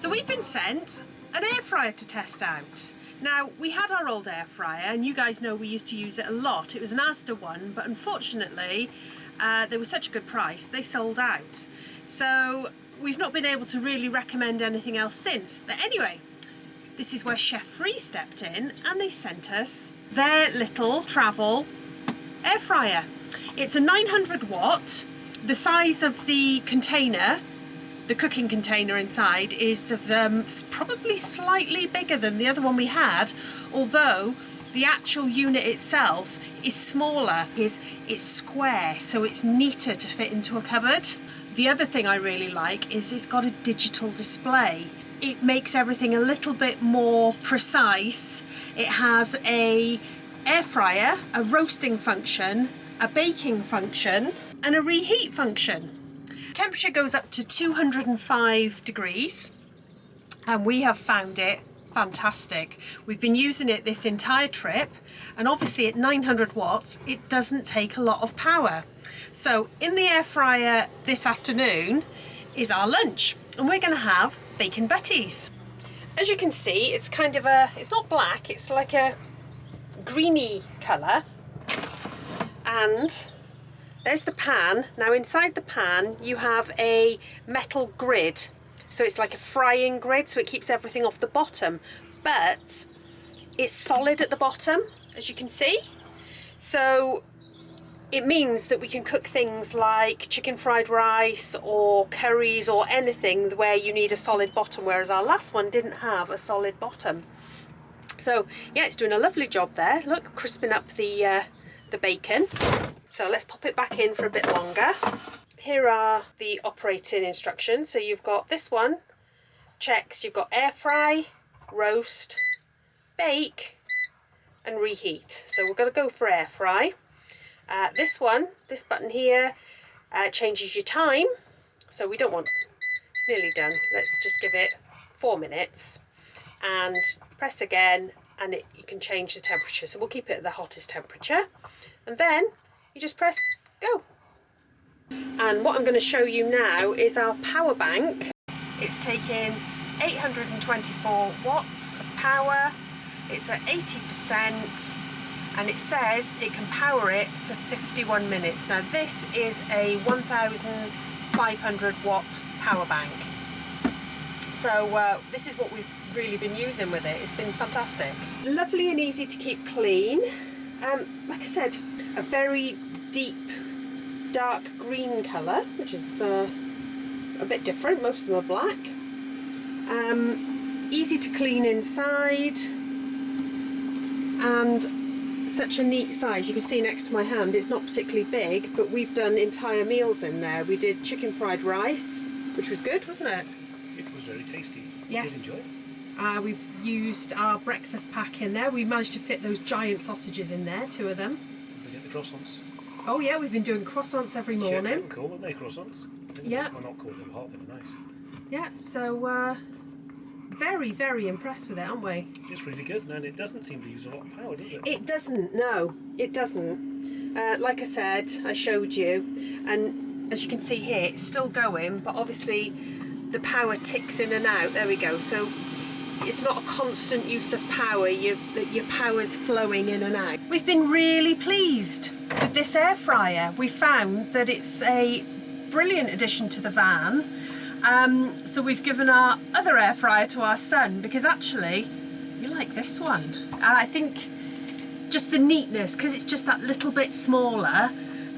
So we've been sent an air fryer to test out. Now, we had our old air fryer, and you guys know we used to use it a lot. It was an Asda one, but unfortunately, they were such a good price, they sold out. So we've not been able to really recommend anything else since. But anyway, this is where Chefree stepped in, and they sent us their little travel air fryer. It's a 900 watt. The size of the container, the cooking container inside, is probably slightly bigger than the other one we had, although the actual unit itself is smaller. It's square, so it's neater to fit into a cupboard. The other thing I really like is it's got a digital display. It makes everything a little bit more precise. It has a air fryer, a roasting function, a baking function, and a reheat function. Temperature goes up to 205 degrees, and we have found it fantastic. We've been using it this entire trip, and obviously at 900 watts it doesn't take a lot of power. So in the air fryer this afternoon is our lunch, and we're going to have bacon butties. As you can see, it's kind of it's not black, it's like a greeny colour, and there's the pan. Now inside the pan you have a metal grid, so it's like a frying grid, so it keeps everything off the bottom, but it's solid at the bottom, as you can see. So it means that we can cook things like chicken fried rice or curries or anything where you need a solid bottom, whereas our last one didn't have a solid bottom. So yeah, it's doing a lovely job there. Look, crisping up the bacon. So let's pop it back in for a bit longer. Here are the operating instructions. So you've got this one, checks, you've got air fry, roast, bake, and reheat. So we're going to go for air fry. This button here, changes your time. So we don't want, it's nearly done. Let's just give it 4 minutes and press again, and you can change the temperature. So we'll keep it at the hottest temperature. And then you just press go. And what I'm going to show you now is our power bank. It's taking 824 watts of power. It's at 80%, and it says it can power it for 51 minutes. Now this is a 1500 watt power bank. So this is what we've really been using with it. It's been fantastic. Lovely and easy to keep clean. Like I said, a very deep dark green colour, which is a bit different. Most of them are black. Easy to clean inside, and such a neat size. You can see next to my hand it's not particularly big, but we've done entire meals in there. We did chicken fried rice, which was good, wasn't it? It was very tasty. Yes. Did enjoy it. We've used our breakfast pack in there. We managed to fit those giant sausages in there, 2 of them. Don't forget the croissants. Oh yeah, we've been doing croissants every morning. Yeah, they were cool, weren't they, croissants? Yeah. Well, not cool, they were hot, they were nice. Yeah, so very, very impressed with it, aren't we? It's really good, and it doesn't seem to use a lot of power, does it? It doesn't, no, it doesn't. Like I said, I showed you, and as you can see here, it's still going, but obviously the power ticks in and out. There we go. So it's not a constant use of power, your power's flowing in and out. We've been really pleased with this air fryer. We found that it's a brilliant addition to the van. So we've given our other air fryer to our son, because actually we like this one. I think just the neatness, because it's just that little bit smaller.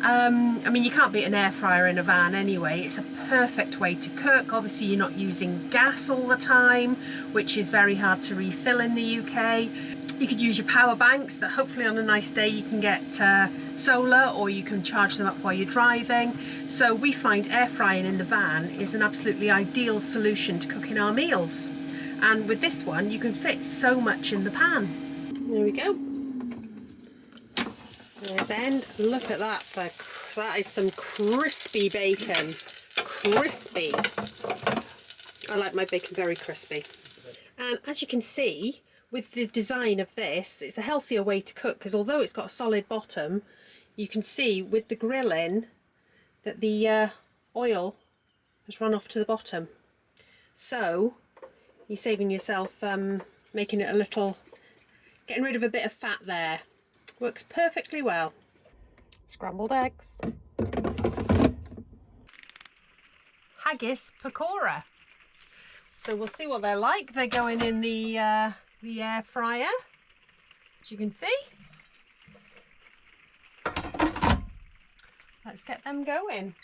I mean, you can't beat an air fryer in a van anyway. It's a perfect way to cook. Obviously you're not using gas all the time, which is very hard to refill in the UK. You could use your power banks that hopefully on a nice day you can get solar, or you can charge them up while you're driving. So we find air frying in the van is an absolutely ideal solution to cooking our meals. And with this one you can fit so much in the pan. There we go. There's end. Look at that. That is some crispy bacon. Crispy. I like my bacon very crispy. And as you can see, with the design of this, it's a healthier way to cook, because although it's got a solid bottom, you can see with the grill in that the oil has run off to the bottom. So You're saving yourself making it a little, getting rid of a bit of fat there. Works perfectly well. Scrambled eggs. Haggis pakora. So we'll see what they're like. They're going in the air fryer, as you can see. Let's get them going.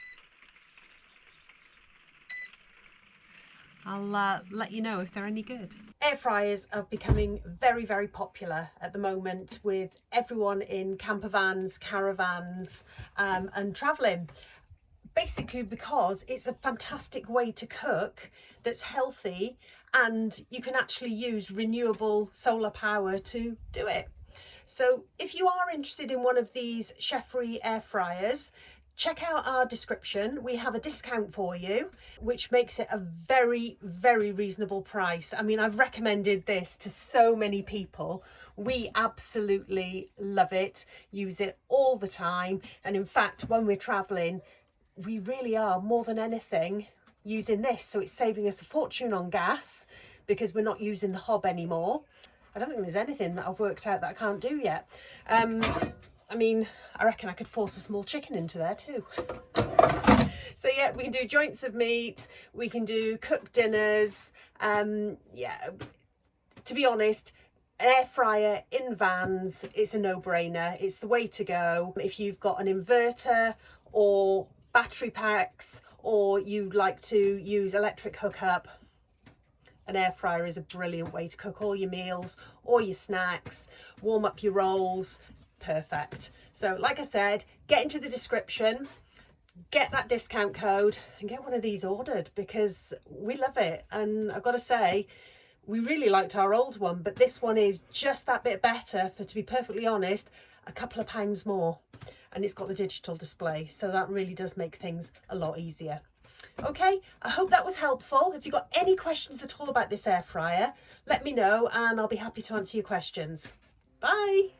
I'll let you know if they're any good. Air fryers are becoming very, very popular at the moment with everyone in camper vans, caravans, and travelling. Basically because it's a fantastic way to cook that's healthy, and you can actually use renewable solar power to do it. So if you are interested in one of these Chefree air fryers, check out our description. We have a discount for you, which makes it a very, very reasonable price. I mean, I've recommended this to so many people. We absolutely love it, use it all the time. And in fact, when we're traveling, we really are more than anything using this. So it's saving us a fortune on gas because we're not using the hob anymore. I don't think there's anything that I've worked out that I can't do yet. I mean, I reckon I could force a small chicken into there too. So yeah, we can do joints of meat, we can do cooked dinners. Yeah, to be honest, an air fryer in vans, it's a no-brainer. It's the way to go. If you've got an inverter or battery packs, or you like to use electric hookup, an air fryer is a brilliant way to cook all your meals or your snacks, warm up your rolls. Perfect. So like I said, get into the description, get that discount code and get one of these ordered because we love it. And I've got to say, we really liked our old one, but this one is just that bit better for, to be perfectly honest, a couple of pounds more. And it's got the digital display, so that really does make things a lot easier. Okay, I hope that was helpful. If you've got any questions at all about this air fryer, let me know and I'll be happy to answer your questions. Bye.